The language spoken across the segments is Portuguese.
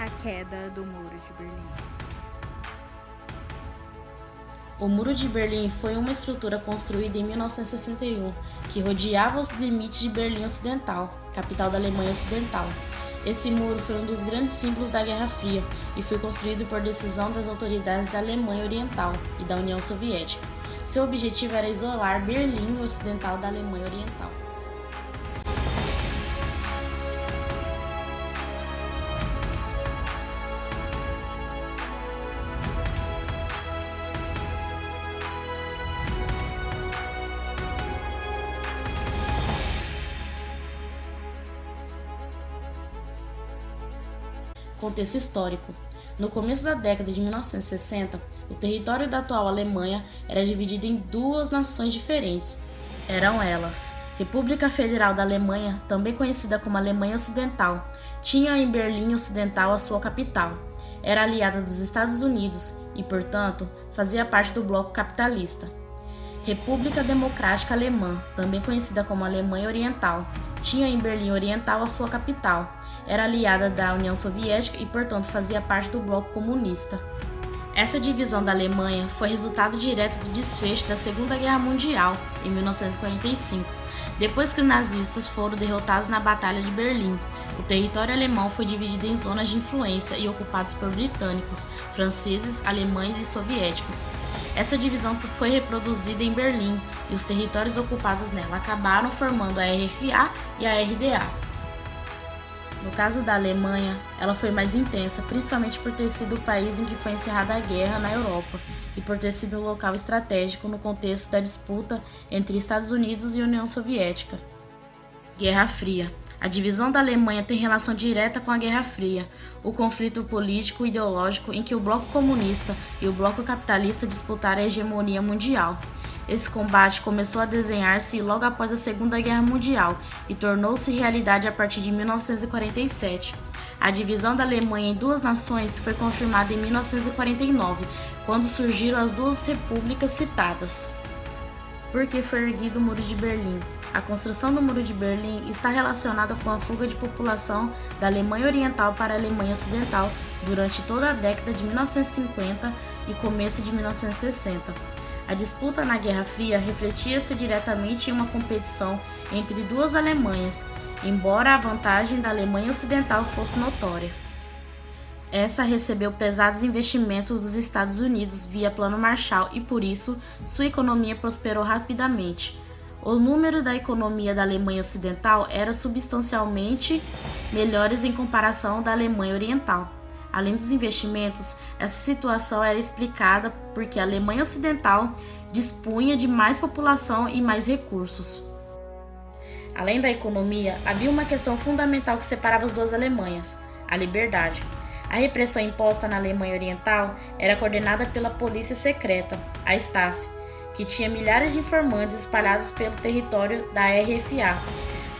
a queda do Muro de Berlim. O Muro de Berlim foi uma estrutura construída em 1961 que rodeava os limites de Berlim Ocidental, capital da Alemanha Ocidental. Esse muro foi um dos grandes símbolos da Guerra Fria e foi construído por decisão das autoridades da Alemanha Oriental e da União Soviética. Seu objetivo era isolar Berlim Ocidental da Alemanha Oriental. Contexto histórico. No começo da década de 1960, o território da atual Alemanha era dividido em duas nações diferentes. Eram elas: República Federal da Alemanha, também conhecida como Alemanha Ocidental, tinha em Berlim Ocidental a sua capital. Era aliada dos Estados Unidos e, portanto, fazia parte do bloco capitalista. República Democrática Alemã, também conhecida como Alemanha Oriental, tinha em Berlim Oriental a sua capital. Era aliada da União Soviética e, portanto, fazia parte do bloco comunista. Essa divisão da Alemanha foi resultado direto do desfecho da Segunda Guerra Mundial, em 1945. Depois que os nazistas foram derrotados na Batalha de Berlim, o território alemão foi dividido em zonas de influência e ocupados por britânicos, franceses, alemães e soviéticos. Essa divisão foi reproduzida em Berlim e os territórios ocupados nela acabaram formando a RFA e a RDA. No caso da Alemanha, ela foi mais intensa, principalmente por ter sido o país em que foi encerrada a guerra na Europa e por ter sido um local estratégico no contexto da disputa entre Estados Unidos e União Soviética. Guerra Fria. A divisão da Alemanha tem relação direta com a Guerra Fria, o conflito político e ideológico em que o bloco comunista e o bloco capitalista disputaram a hegemonia mundial. Esse combate começou a desenhar-se logo após a Segunda Guerra Mundial e tornou-se realidade a partir de 1947. A divisão da Alemanha em duas nações foi confirmada em 1949, quando surgiram as duas repúblicas citadas. Por que foi erguido o Muro de Berlim? A construção do Muro de Berlim está relacionada com a fuga de população da Alemanha Oriental para a Alemanha Ocidental durante toda a década de 1950 e começo de 1960. A disputa na Guerra Fria refletia-se diretamente em uma competição entre duas Alemanhas, embora a vantagem da Alemanha Ocidental fosse notória. Essa recebeu pesados investimentos dos Estados Unidos via Plano Marshall e, por isso, sua economia prosperou rapidamente. O número da economia da Alemanha Ocidental era substancialmente melhores em comparação da Alemanha Oriental. Além dos investimentos, essa situação era explicada porque a Alemanha Ocidental dispunha de mais população e mais recursos. Além da economia, havia uma questão fundamental que separava as duas Alemanhas: a liberdade. A repressão imposta na Alemanha Oriental era coordenada pela polícia secreta, a Stasi, que tinha milhares de informantes espalhados pelo território da RFA.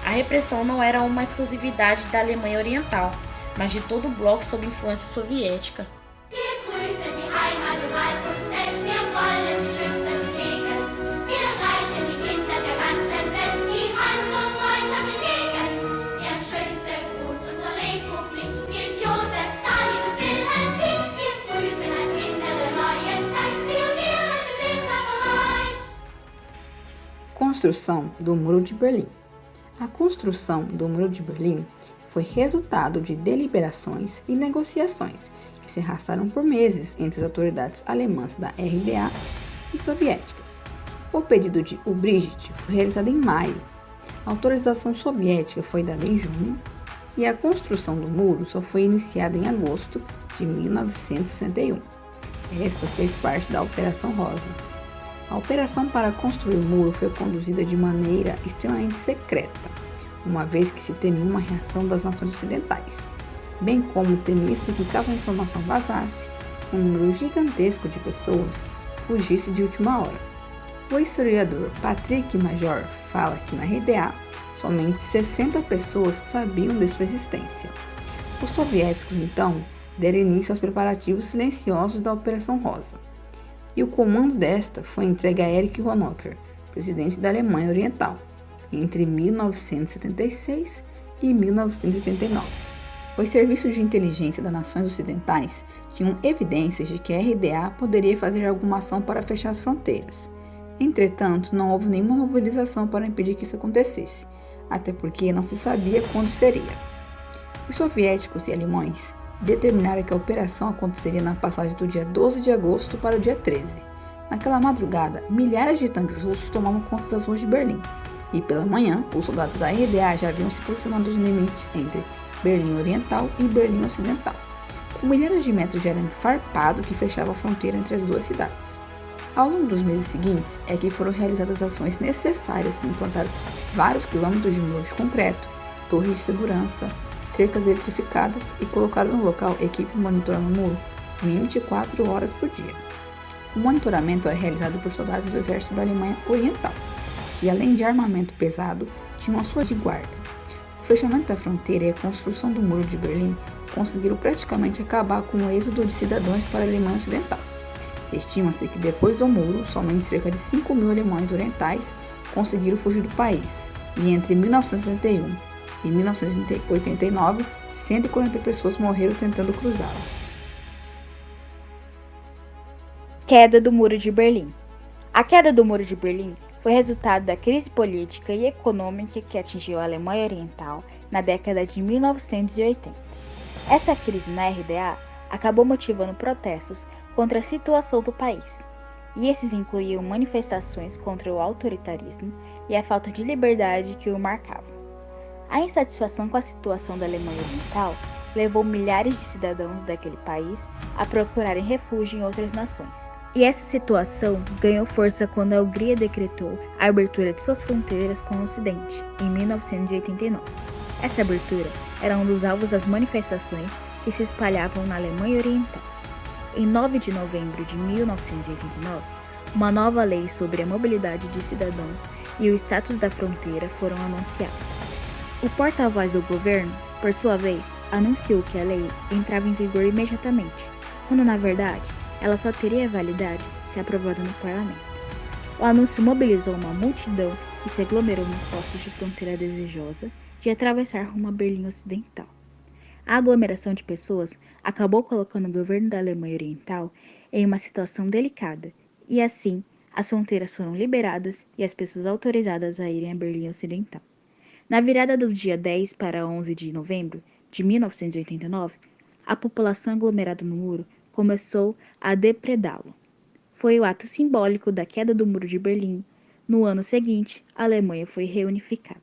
A repressão não era uma exclusividade da Alemanha Oriental, mas de todo o bloco sob influência soviética. Construção do Muro de Berlim. A construção do Muro de Berlim foi resultado de deliberações e negociações que se arrastaram por meses entre as autoridades alemãs da RDA e soviéticas. O pedido de Ulbricht foi realizado em maio, a autorização soviética foi dada em junho e a construção do muro só foi iniciada em agosto de 1961. Esta fez parte da Operação Rosa. A operação para construir o muro foi conduzida de maneira extremamente secreta, uma vez que se temia uma reação das nações ocidentais, bem como temia-se que, caso a informação vazasse, um número gigantesco de pessoas fugisse de última hora. O historiador Patrick Major fala que na RDA somente 60 pessoas sabiam de sua existência. Os soviéticos, então, deram início aos preparativos silenciosos da Operação Rosa, e o comando desta foi entregue a Erich Honecker, presidente da Alemanha Oriental, entre 1976 e 1989. Os serviços de inteligência das nações ocidentais tinham evidências de que a RDA poderia fazer alguma ação para fechar as fronteiras. Entretanto, não houve nenhuma mobilização para impedir que isso acontecesse, até porque não se sabia quando seria. Os soviéticos e alemães determinaram que a operação aconteceria na passagem do dia 12 de agosto para o dia 13. Naquela madrugada, milhares de tanques russos tomavam conta das ruas de Berlim, e pela manhã, os soldados da RDA já haviam se posicionado nos limites entre Berlim Oriental e Berlim Ocidental, com milhares de metros de arame farpado que fechava a fronteira entre as duas cidades. Ao longo dos meses seguintes é que foram realizadas ações necessárias que implantaram vários quilômetros de muro de concreto, torres de segurança, cercas eletrificadas e colocaram no local equipe monitorando o muro 24 horas por dia. O monitoramento era realizado por soldados do exército da Alemanha Oriental, que além de armamento pesado, tinham a sua de guarda. O fechamento da fronteira e a construção do Muro de Berlim conseguiram praticamente acabar com o êxodo de cidadãos para a Alemanha Ocidental. Estima-se que depois do muro, somente cerca de 5.000 alemães orientais conseguiram fugir do país, e entre 1961 e 1989, 140 pessoas morreram tentando cruzá-lo. Queda do Muro de Berlim. A queda do Muro de Berlim foi resultado da crise política e econômica que atingiu a Alemanha Oriental na década de 1980. Essa crise na RDA acabou motivando protestos contra a situação do país, e esses incluíam manifestações contra o autoritarismo e a falta de liberdade que o marcavam. A insatisfação com a situação da Alemanha Oriental levou milhares de cidadãos daquele país a procurarem refúgio em outras nações. E essa situação ganhou força quando a Hungria decretou a abertura de suas fronteiras com o Ocidente, em 1989. Essa abertura era um dos alvos das manifestações que se espalhavam na Alemanha Oriental. Em 9 de novembro de 1989, uma nova lei sobre a mobilidade de cidadãos e o status da fronteira foram anunciados. O porta-voz do governo, por sua vez, anunciou que a lei entrava em vigor imediatamente, quando na verdade ela só teria validade se aprovada no parlamento. O anúncio mobilizou uma multidão que se aglomerou nos postos de fronteira desejosa de atravessar rumo a Berlim Ocidental. A aglomeração de pessoas acabou colocando o governo da Alemanha Oriental em uma situação delicada, e assim, as fronteiras foram liberadas e as pessoas autorizadas a irem a Berlim Ocidental. Na virada do dia 10 para 11 de novembro de 1989, a população aglomerada no muro começou a depredá-lo. Foi o ato simbólico da queda do Muro de Berlim. No ano seguinte, a Alemanha foi reunificada.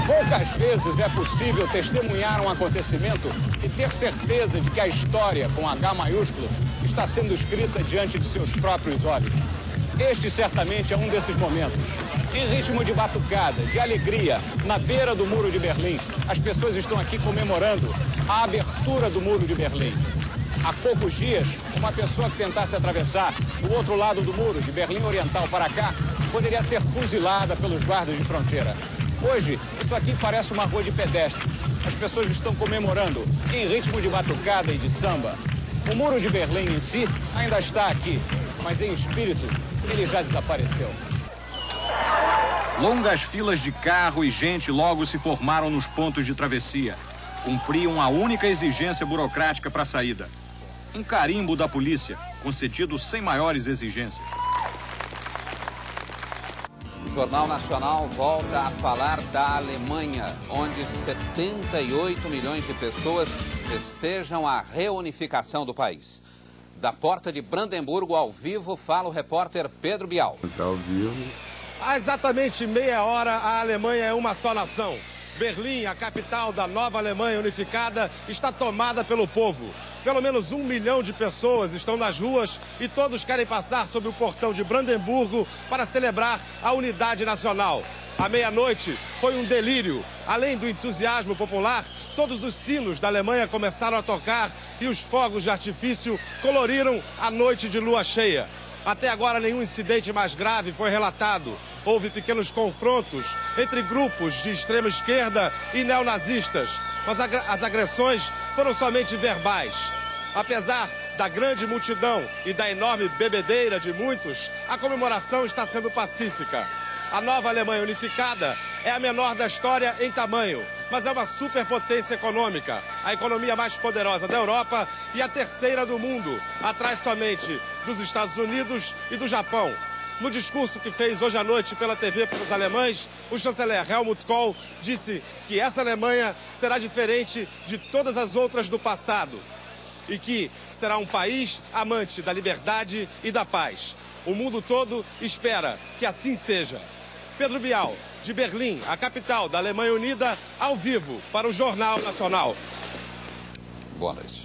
Poucas vezes é possível testemunhar um acontecimento e ter certeza de que a história, com H maiúsculo, está sendo escrita diante de seus próprios olhos. Este certamente é um desses momentos. Em ritmo de batucada, de alegria, na beira do Muro de Berlim, as pessoas estão aqui comemorando a abertura do Muro de Berlim. Há poucos dias, uma pessoa que tentasse atravessar do outro lado do muro, de Berlim Oriental para cá, poderia ser fuzilada pelos guardas de fronteira. Hoje, isso aqui parece uma rua de pedestres. As pessoas estão comemorando em ritmo de batucada e de samba. O Muro de Berlim em si ainda está aqui, mas em espírito ele já desapareceu. Longas filas de carro e gente logo se formaram nos pontos de travessia. Cumpriam a única exigência burocrática para a saída: um carimbo da polícia, concedido sem maiores exigências. O Jornal Nacional volta a falar da Alemanha, onde 78 milhões de pessoas festejam a reunificação do país. Da porta de Brandemburgo, ao vivo, fala o repórter Pedro Bial. Ao vivo. Há exatamente meia hora, a Alemanha é uma só nação. Berlim, a capital da nova Alemanha unificada, está tomada pelo povo. Pelo menos 1 milhão de pessoas estão nas ruas e todos querem passar sob o portão de Brandemburgo para celebrar a unidade nacional. À meia-noite foi um delírio. Além do entusiasmo popular, todos os sinos da Alemanha começaram a tocar e os fogos de artifício coloriram a noite de lua cheia. Até agora, nenhum incidente mais grave foi relatado. Houve pequenos confrontos entre grupos de extrema esquerda e neonazistas, mas as agressões foram somente verbais. Apesar da grande multidão e da enorme bebedeira de muitos, a comemoração está sendo pacífica. A nova Alemanha unificada é a menor da história em tamanho. mas é uma superpotência econômica, a economia mais poderosa da Europa e a terceira do mundo, atrás somente dos Estados Unidos e do Japão. No discurso que fez hoje à noite pela TV para os alemães, o chanceler Helmut Kohl disse que essa Alemanha será diferente de todas as outras do passado e que será um país amante da liberdade e da paz. O mundo todo espera que assim seja. Pedro Bial, de Berlim, a capital da Alemanha Unida, ao vivo para o Jornal Nacional. Boa noite.